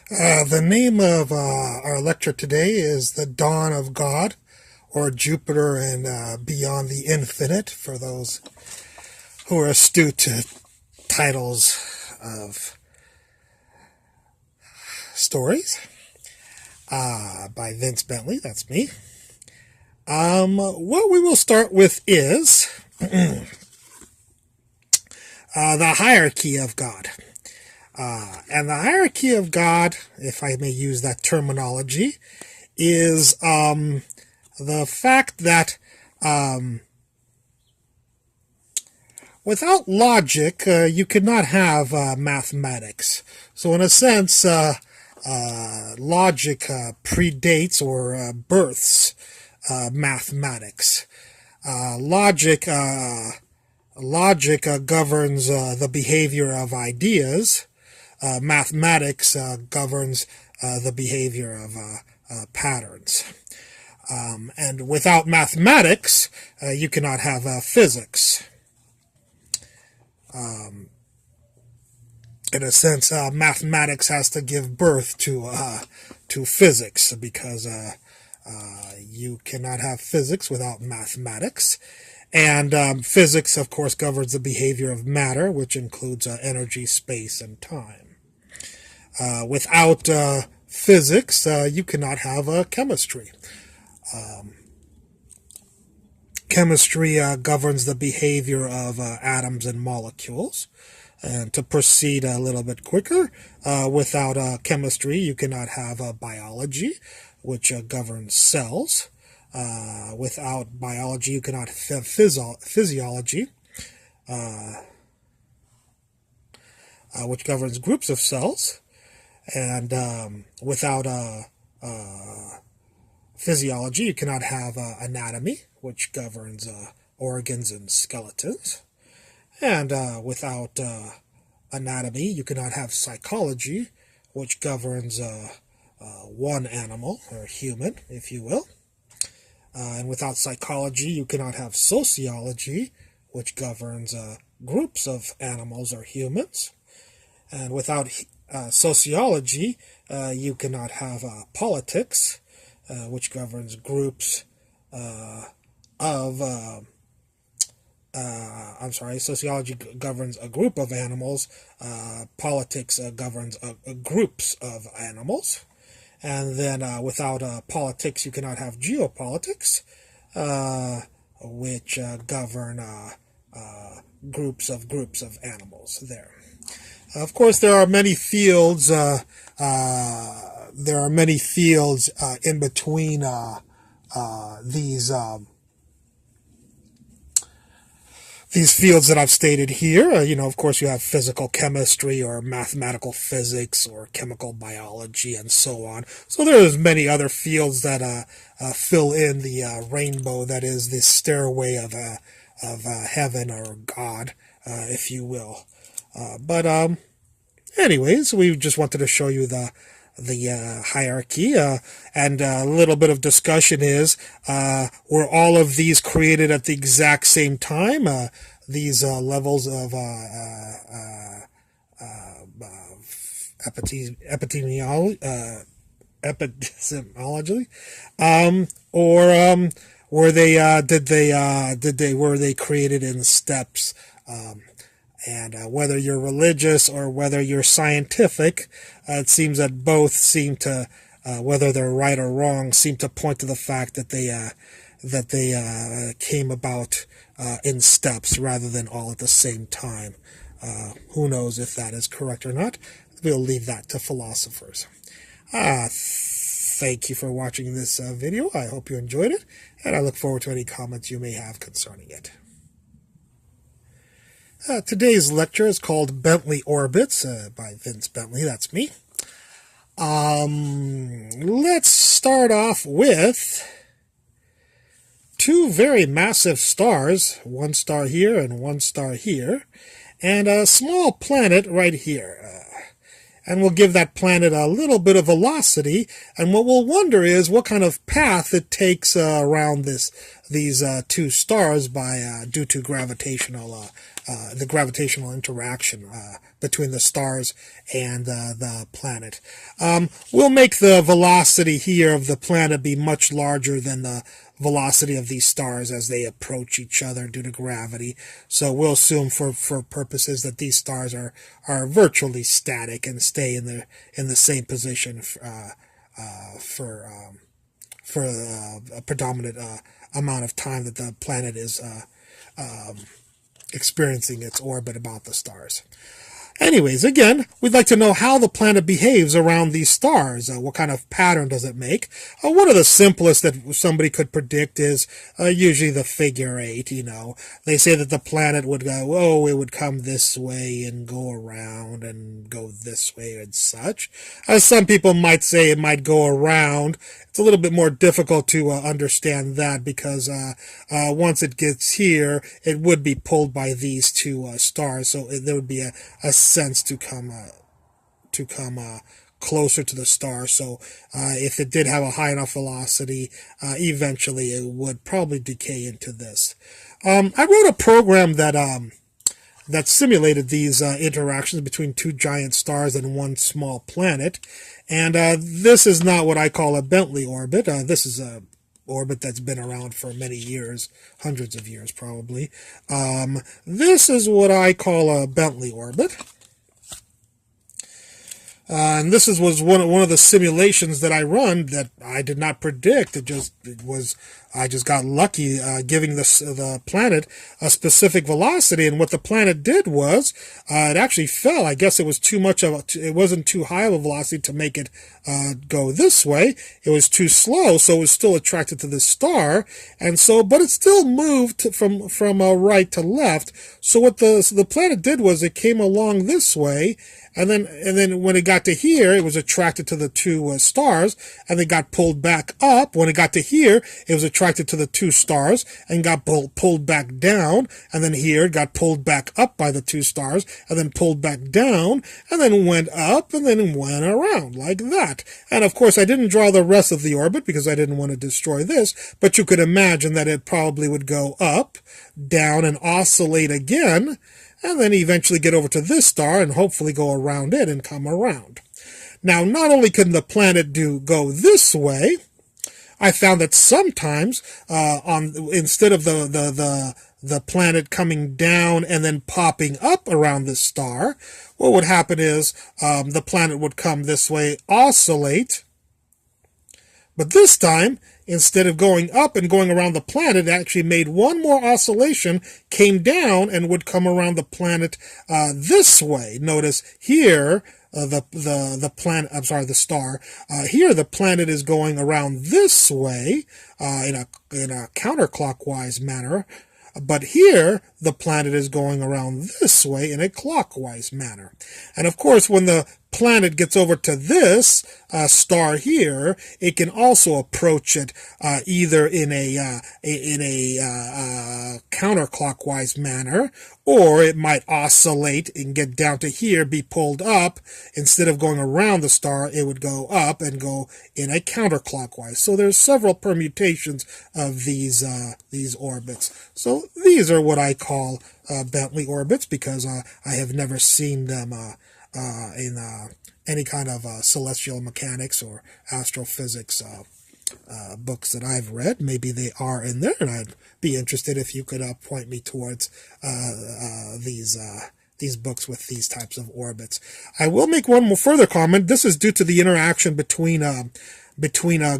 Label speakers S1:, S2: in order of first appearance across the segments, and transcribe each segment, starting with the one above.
S1: The name of our lecture today is The Dawn of God, or Jupiter and Beyond the Infinite, for those who are astute to titles of stories, by Vince Bentley, that's me. What we will start with is the hierarchy of God. And the hierarchy of God, if I may use that terminology, is the fact that without logic, you could not have mathematics. So in a sense, logic predates or births mathematics. Logic governs the behavior of ideas. Mathematics governs the behavior of patterns. And without mathematics, you cannot have physics. In a sense, mathematics has to give birth to physics, because you cannot have physics without mathematics. And physics, of course, governs the behavior of matter, which includes energy, space, and time. Without physics, you cannot have chemistry. Chemistry governs the behavior of atoms and molecules. And to proceed a little bit quicker, without chemistry, you cannot have biology, which governs cells. Without biology, you cannot have physiology, which governs groups of cells. And without physiology, you cannot have anatomy, which governs organs and skeletons. And without anatomy, you cannot have psychology, which governs one animal, or human, if you will. And without psychology, you cannot have sociology, which governs groups of animals or humans. And without sociology, you cannot have politics, which governs groups sociology governs a group of animals, politics governs groups of animals. And then without politics, you cannot have geopolitics, which govern groups of animals there. Of course, there are many fields. There are many fields in between these fields that I've stated here. Of course, you have physical chemistry, or mathematical physics, or chemical biology, and so on. So there's many other fields that fill in the rainbow that is the stairway of heaven, or God, if you will. But anyways, we just wanted to show you the hierarchy, and a little bit of discussion is, were all of these created at the exact same time? These levels of epistemology, or were they created in steps? And whether you're religious or whether you're scientific, it seems that both seem to, whether they're right or wrong, seem to point to the fact that they came about in steps rather than all at the same time. Who knows if that is correct or not? We'll leave that to philosophers. Thank you for watching this video. I hope you enjoyed it, and I look forward to any comments you may have concerning it. Today's lecture is called Bentley Orbits, by Vince Bentley, that's me. Let's start off with two very massive stars, one star here and one star here, and a small planet right here. and we'll give that planet a little bit of velocity, and what we'll wonder is what kind of path it takes around these two stars due to the gravitational interaction between the stars and the planet. We'll make the velocity here of the planet be much larger than the velocity of these stars as they approach each other due to gravity. So we'll assume for purposes that these stars are virtually static and stay in the same position for a predominant amount of time that the planet is experiencing its orbit about the stars. Anyways, again, we'd like to know how the planet behaves around these stars. What kind of pattern does it make? One of the simplest that somebody could predict is usually the figure 8, They say that the planet would go, it would come this way and go around and go this way and such. Some people might say it might go around. It's a little bit more difficult to understand that because once it gets here, it would be pulled by these two stars, so there would be a sense to come closer to the star. So if it did have a high enough velocity, eventually it would probably decay into this. I wrote a program that simulated these interactions between two giant stars and one small planet. And this is not what I call a Bentley orbit. This is a orbit that's been around for many years, hundreds of years probably. This is what I call a Bentley orbit. And this was one of the simulations that I run that I did not predict. I just got lucky giving the planet a specific velocity, and what the planet did was it actually fell. I guess it was it wasn't too high of a velocity to make it go this way. It was too slow, so it was still attracted to the star, but it still moved from right to left. So what the planet did was it came along this way. And then when it got to here, it was attracted to the two stars, and it got pulled back up. When it got to here, it was attracted to the two stars and got pulled back down. And then here, it got pulled back up by the two stars, and then pulled back down, and then went up, and then went around like that. And of course, I didn't draw the rest of the orbit because I didn't want to destroy this, but you could imagine that it probably would go up, down, and oscillate again, and then eventually get over to this star and hopefully go around it and come around. Now, not only can the planet go this way, I found that sometimes instead of the planet coming down and then popping up around this star, what would happen is the planet would come this way, oscillate, but this time, instead of going up and going around the planet, it actually made one more oscillation, came down, and would come around the planet this way. Notice here, the planet, I'm sorry, the star. Here, the planet is going around this way in a counterclockwise manner. But here, the planet is going around this way in a clockwise manner. And of course, when the planet gets over to this star here, it can also approach it either in a counterclockwise manner, or it might oscillate and get down to here, be pulled up. Instead of going around the star, it would go up and go in a counterclockwise. So there's several permutations of these orbits. So these are what I call Bentley orbits because I have never seen them in any kind of celestial mechanics or astrophysics books that I've read. Maybe they are in there, and I'd be interested if you could point me towards these books with these types of orbits. I will make one more further comment. This is due to the interaction between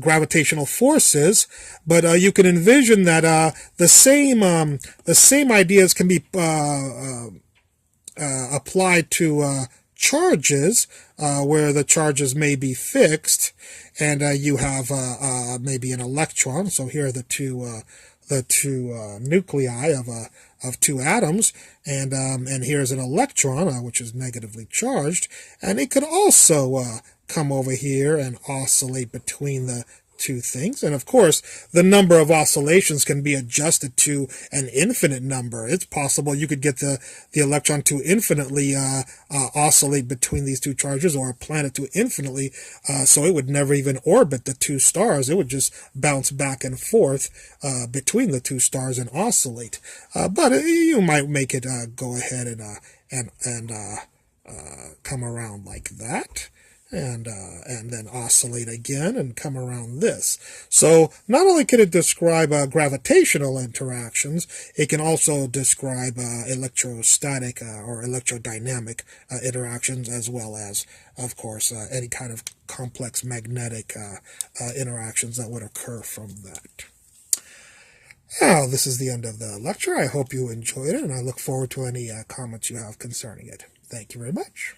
S1: gravitational forces, but you can envision that the same ideas can be applied to charges, where the charges may be fixed, and you have maybe an electron. So here are the two nuclei of two atoms, and here's an electron, which is negatively charged, and it could also come over here and oscillate between the two things. And of course, the number of oscillations can be adjusted to an infinite number. It's possible you could get the electron to infinitely oscillate between these two charges, or a planet to infinitely, so it would never even orbit the two stars. It would just bounce back and forth between the two stars and oscillate. But you might make it go ahead and come around like that, and then oscillate again and come around this. So not only can it describe gravitational interactions, it can also describe electrostatic or electrodynamic interactions, as well as, of course, any kind of complex magnetic interactions that would occur from that. Now, this is the end of the lecture. I hope you enjoyed it, and I look forward to any comments you have concerning it. Thank you very much.